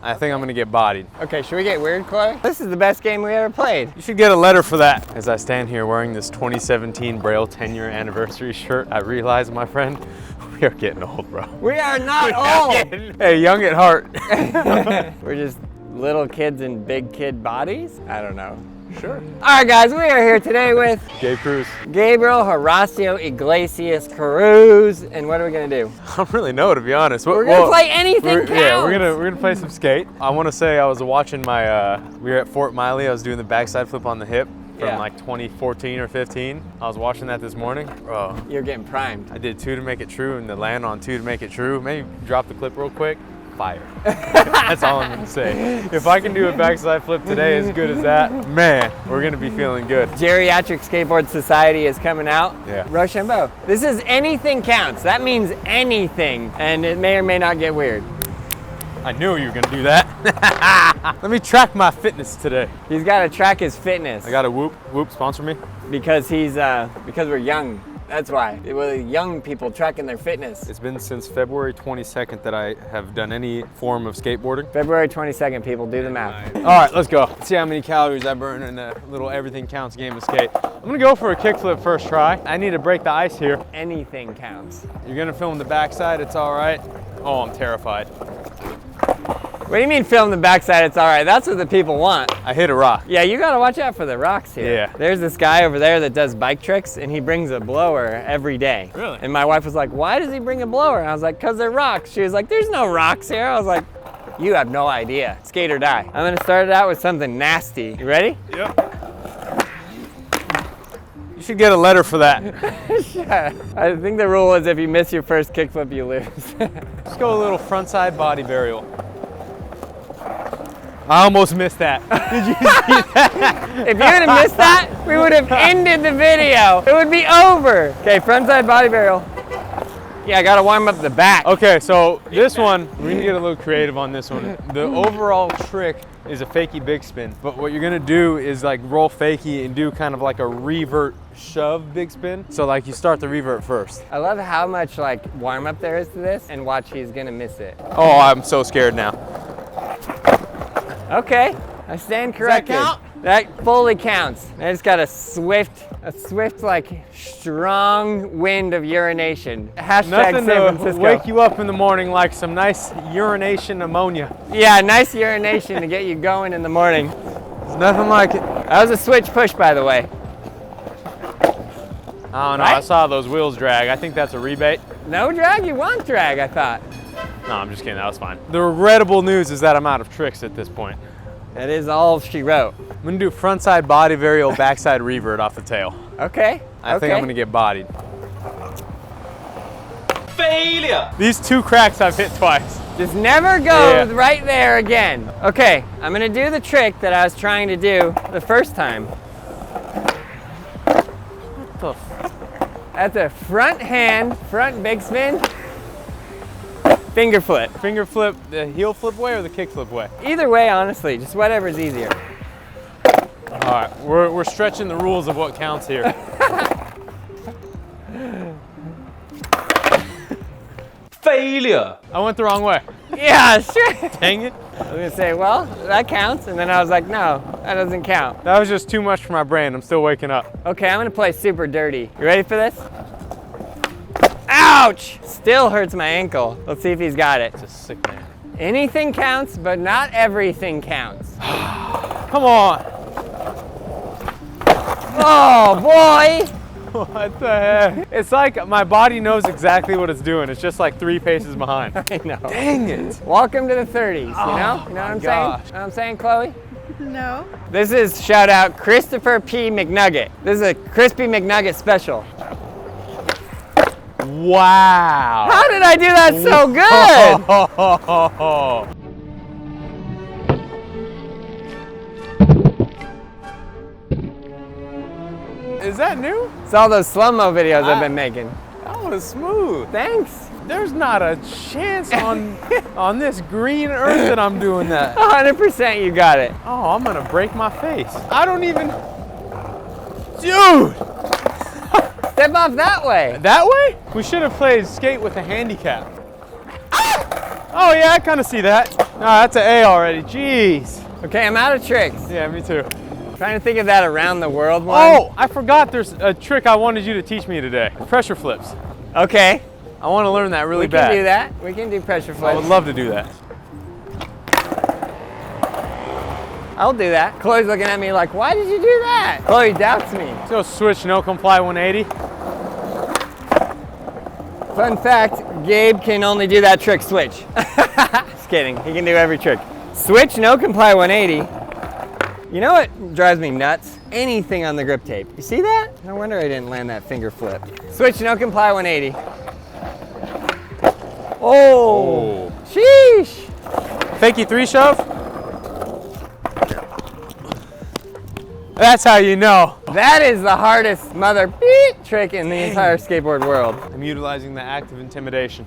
I think I'm gonna get bodied. Okay, should we get weird, Chloe? This is the best game we ever played. You should get a letter for that. As I stand here wearing this 2017 Braille 10-year anniversary shirt, I realize, my friend, we are getting old, bro. We are not old. Hey, young at heart. We're just little kids in big kid bodies? I don't know. Sure. All right, guys, we are here today with Gabe Cruz. Gabriel Horacio Iglesias Cruz. And what are we gonna do? I don't really know, to be honest. We're gonna play anything counts. Yeah, we're gonna play some skate. I want to say I was watching my. We were at Fort Miley. I was doing the backside flip on the hip from like 2014 or 15. I was watching that this morning. Bro, you're getting primed. I did 2 to make it true and the land on 2 to make it true. Maybe drop the clip real quick. Fire. That's all I'm gonna say. If I can do a backside flip today as good as that, man, we're gonna be feeling good. Geriatric Skateboard Society is coming out. Yeah. Rochambeau. This is anything counts. That means anything, and it may or may not get weird. I knew you were gonna do that. Let me track my fitness today. He's gotta track his fitness. I got a Whoop. Whoop, sponsor me. Because because we're young. That's why. We're young people tracking their fitness. It's been since February 22nd that I have done any form of skateboarding. February 22nd, people, do the math. All right, let's go. Let's see how many calories I burn in a little everything counts game of skate. I'm gonna go for a kickflip first try. I need to break the ice here. Anything counts. You're gonna film the backside, it's all right. Oh, I'm terrified. What do you mean film the backside, it's all right? That's what the people want. I hit a rock. Yeah, you gotta watch out for the rocks here. Yeah. There's this guy over there that does bike tricks, and he brings a blower every day. Really? And my wife was like, why does he bring a blower? And I was like, cause they're rocks. She was like, there's no rocks here. I was like, you have no idea. Skate or die. I'm gonna start it out with something nasty. You ready? Yep. You should get a letter for that. I think the rule is if you miss your first kickflip, you lose. Let's go a little frontside body burial. I almost missed that. Did you see that? If you would have missed that, we would have ended the video. It would be over. Okay, frontside body burial. Yeah, I gotta warm up the back. Okay, so this one, we're gonna get a little creative on this one. The overall trick is a fakie big spin, but what you're gonna do is like roll fakie and do kind of like a revert shove big spin. So like you start the revert first. I love how much like warm up there is to this, and watch, he's gonna miss it. Oh, I'm so scared now. Okay, I stand corrected. Does that count? That fully counts. I just got a swift like strong wind of urination. Hashtag Nothing San to Francisco. wake you up in the morning like some nice urination ammonia. Yeah, nice urination to get you going in the morning. There's nothing like it. That was a switch push, by the way. I don't know, Right? I saw those wheels drag. I think that's a rebate. No drag? You want drag, I thought. No, I'm just kidding, that was fine. The regrettable news is that I'm out of tricks at this point. That is all she wrote. I'm gonna do frontside body varial, backside revert off the tail. Okay. I think I'm gonna get bodied. Failure! These 2 cracks I've hit twice. Just never go Yeah. right there again. Okay, I'm gonna do the trick that I was trying to do the first time. What the f? That's a front hand, front big spin, finger flip. Finger flip the heel flip way or the kick flip way? Either way, honestly, just whatever's easier. All right, we're stretching the rules of what counts here. Failure! I went the wrong way. Yeah, sure. Dang it. I was gonna say, well, that counts, and then I was like, no, that doesn't count. That was just too much for my brain. I'm still waking up. Okay, I'm gonna play super dirty. You ready for this? Ouch! Still hurts my ankle. Let's see if he's got it. It's a sick man. Anything counts, but not everything counts. Come on. Oh, boy! What the heck? It's like my body knows exactly what it's doing. It's just like 3 paces behind. I know. Dang it. Welcome to the 30s, you know? You know what I'm gosh. saying? You know what I'm saying, Chloe? No. This is shout out Christopher P. McNugget. This is a Crispy McNugget special. Wow. How did I do that so good? Is that new? It's all those slow-mo videos I've been making. That was smooth. Thanks. There's not a chance on this green earth that I'm doing that. 100% you got it. Oh, I'm gonna break my face. I don't even, dude. Step off that way. That way? We should have played skate with a handicap. Oh yeah, I kind of see that. No, that's an A already. Jeez. Okay, I'm out of tricks. Yeah, me too. Trying to think of that around the world one. Oh, I forgot there's a trick I wanted you to teach me today. Pressure flips. Okay. I want to learn that really We bad. can do that. We can do pressure I flips. would love to do that. I'll do that. Chloe's looking at me like, why did you do that? Chloe doubts me. So switch, no comply 180. Fun fact, Gabe can only do that trick switch. Just kidding, he can do every trick. Switch, no comply 180. You know what drives me nuts? Anything on the grip tape. You see that? No wonder I didn't land that finger flip. Switch, no comply 180. Oh, sheesh. Fakie 3 shove. That's how you know. That is the hardest mother beep trick in the entire skateboard world. I'm utilizing the act of intimidation.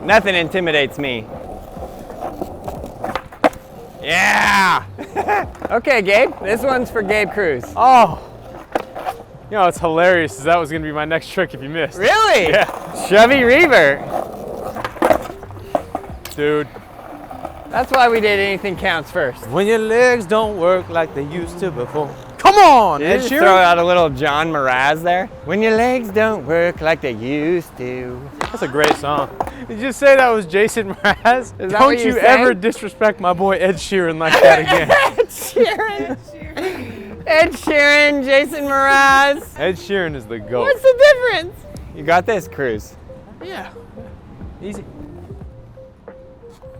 Nothing intimidates me. Yeah! Okay, Gabe, this one's for Gabe Cruz. Oh, you know, it's hilarious. That was gonna be my next trick if you missed. Really? Yeah. Shovey revert. Dude. That's why we did anything counts first. When your legs don't work like they used to before. Come on, Did you Ed just Sheeran. throw out a little John Mraz there? When your legs don't work like they used to. That's a great song. Did you say that was Jason Mraz? that Don't what you you sang? ever disrespect my boy Ed Sheeran like that again. Ed Sheeran. Ed Sheeran, Jason Mraz. Ed Sheeran is the GOAT. What's the difference? You got this, Cruz. Yeah. Easy.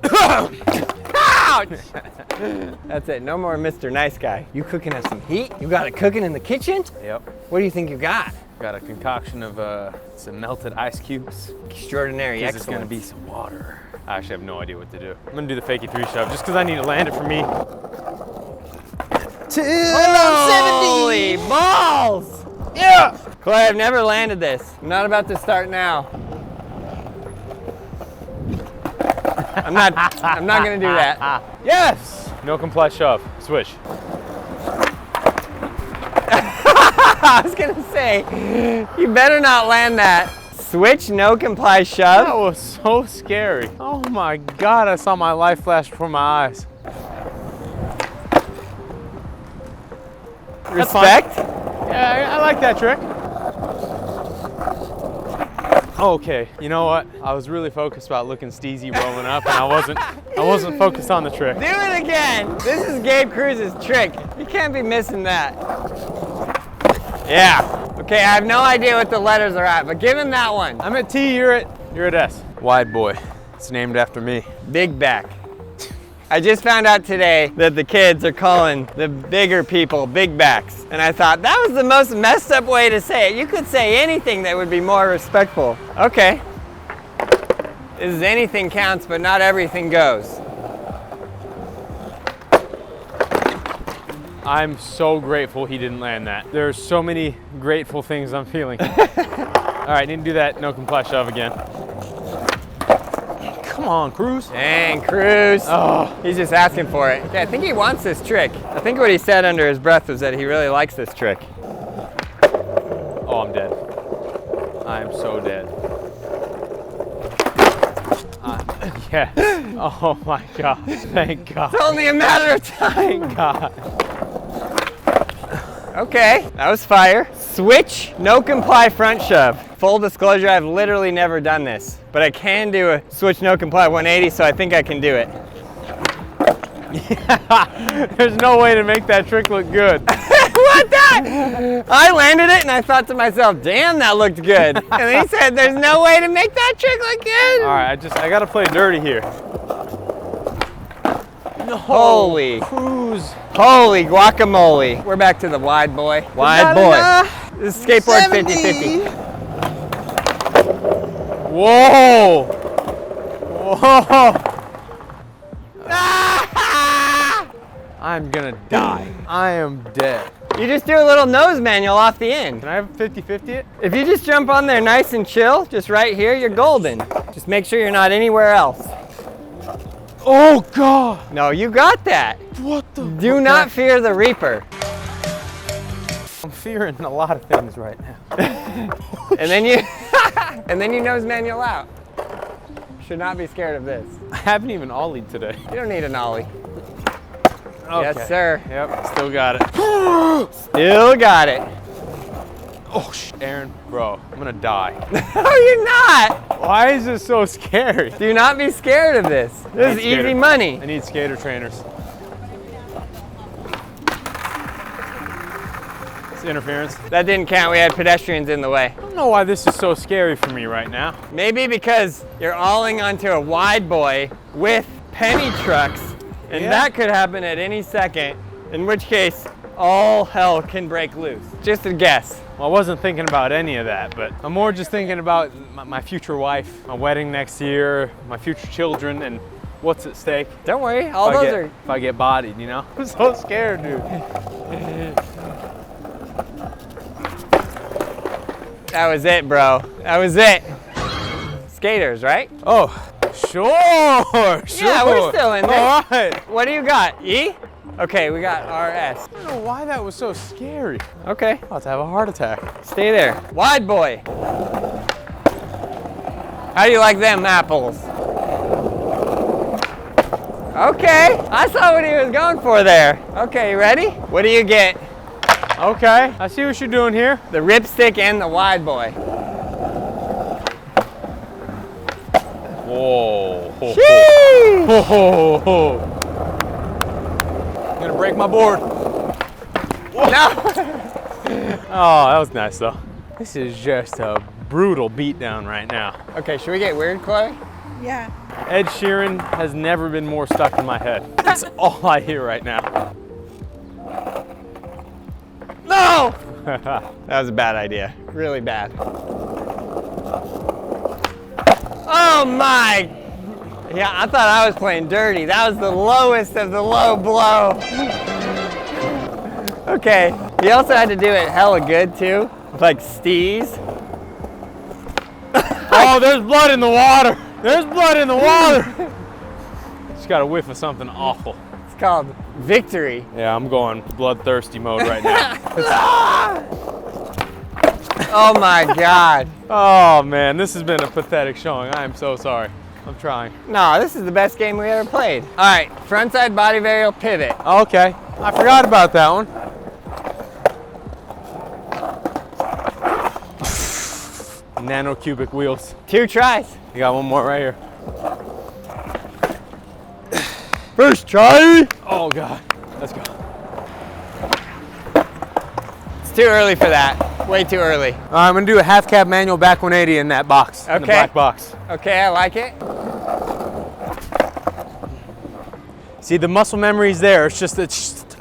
Ouch! That's it, no more Mr. Nice Guy. You cooking up some heat? You got it cooking in the kitchen? Yep. What do you think you got? Got a concoction of some melted ice cubes. Extraordinary There's excellence. gonna be some water. I actually have no idea what to do. I'm gonna do the fakie 3 shove just because I need to land it for me. Holy balls! Yeah! Chloe, I've never landed this. I'm not about to start now. I'm not gonna do that. Yes! No comply shove. Swish. I was gonna say, you better not land that. Switch, no comply shove. That was so scary. Oh my God, I saw my life flash before my eyes. Respect? Yeah, I like that trick. Okay, you know what? I was really focused about looking steezy rolling up, and I wasn't focused on the trick. Do it again. This is Gabe Cruz's trick. You can't be missing that. Yeah. Okay, I have no idea what the letters are at, but give him that one. I'm at T, you're at S. Wide boy. It's named after me. Big back. I just found out today that the kids are calling the bigger people big backs. And I thought that was the most messed up way to say it. You could say anything that would be more respectful. Okay. This is anything counts, but not everything goes. I'm so grateful he didn't land that. There's so many grateful things I'm feeling. All right, need to do that no comply shove again. Come on, Cruz. Dang, Cruz. Oh. He's just asking for it. Okay, I think he wants this trick. I think what he said under his breath was that he really likes this trick. Oh, I'm dead. I am so dead. Yes. Oh my God. Thank God. It's only a matter of time. Thank God. Okay, that was fire. Switch, no comply front shove. Full disclosure, I've literally never done this, but I can do a switch, no comply 180, so I think I can do it. Yeah. There's no way to make that trick look good. What that? I landed it and I thought to myself, damn, that looked good. And he said, there's no way to make that trick look good. All right, I gotta play dirty here. No. Holy. Cruz. Holy guacamole. We're back to the wide boy. Wide boy. This is skateboard 50-50. Whoa. Whoa. I'm gonna die. I am dead. You just do a little nose manual off the end. Can I have 50-50 it? If you just jump on there nice and chill, just right here, you're golden. Just make sure you're not anywhere else. Oh God. No, you got that. What the? Do not fear the Reaper. I'm fearing a lot of things right now. And then you, and then you nose manual out. Should not be scared of this. I haven't even ollied today. You don't need an ollie. Okay. Yes, sir. Yep, still got it. Still got it. Oh, Aaron, bro, I'm gonna die. No, you're not. Why is this so scary? Do not be scared of this. This is easy money. I need skater trainers. It's interference. That didn't count. We had pedestrians in the way. I don't know why this is so scary for me right now. Maybe because you're alling onto a wide boy with penny trucks, and that could happen at any second, in which case all hell can break loose. Just a guess. Well, I wasn't thinking about any of that, but I'm more just thinking about my future wife, my wedding next year, my future children, and what's at stake. Don't worry, all those are... If I get bodied, you know? I'm so scared, dude. That was it, bro. That was it. Skaters, right? Oh, sure. Yeah, we're still in there. All right. What do you got? E? Okay, we got RS. I don't know why that was so scary. Okay. I'm about to have a heart attack. Stay there. Wide boy. How do you like them apples? Okay, I saw what he was going for there. Okay, you ready? What do you get? Okay, I see what you're doing here. The ripstick and the wide boy. Whoa. Sheesh. Whoa. I'm gonna break my board. No. Oh, that was nice though. This is just a brutal beatdown right now. Okay, should we get weird, Chloe? Yeah. Ed Sheeran has never been more stuck in my head. That's all I hear right now. No! That was a bad idea. Really bad. Oh my! Yeah, I thought I was playing dirty. That was the lowest of the low blow. Okay, you also had to do it hella good too, like steez. Oh, there's blood in the water. There's blood in the water. Just got a whiff of something awful. It's called victory. Yeah, I'm going bloodthirsty mode right now. Oh my God. Oh man, this has been a pathetic showing. I am so sorry. I'm trying. No, this is the best game we ever played. All right, frontside body varial pivot. Okay, I forgot about that one. Nano cubic wheels. 2 tries. You got one more right here. First try. Oh God, let's go. It's too early for that. Way too early. All right, I'm gonna do a half cab manual back 180 in that box. In the Okay. black box. Okay, I like it. See, the muscle memory's there. It's just a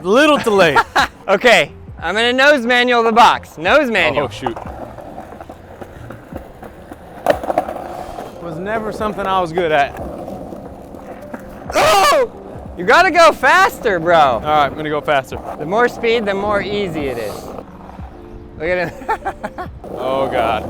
little delayed. Okay, I'm gonna nose manual the box. Nose manual. Oh shoot. Was never something I was good at. Oh! You gotta go faster, bro. All right, I'm gonna go faster. The more speed, the more easy it is. Look at it. Oh God.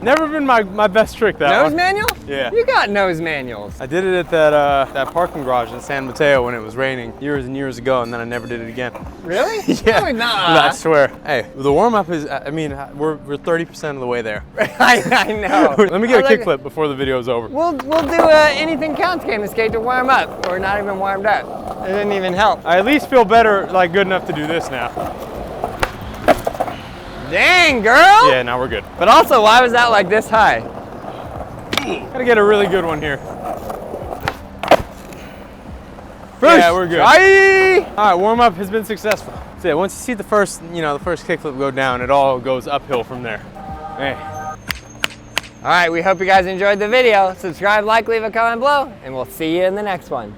Never been my best trick, that Nose one. manual? Yeah. You got nose manuals. I did it at that parking garage in San Mateo when it was raining years and years ago, and then I never did it again. Really? Yeah. No, not. I swear. Hey, the warm up is, I mean, we're 30% of the way there. I know. Let me get a Look, kickflip before the video's over. We'll do a anything counts game to skate to warm up. We're not even warmed up. It didn't even help. I at least feel better, like good enough to do this now. Dang, girl. Yeah, now we're good. But also, why was that like this high? Gotta get a really good one here. First Yeah, we're good. try. All right, warm up has been successful. So yeah, once you see the first kickflip go down, it all goes uphill from there. Hey. All right, we hope you guys enjoyed the video. Subscribe, like, leave a comment below, and we'll see you in the next one.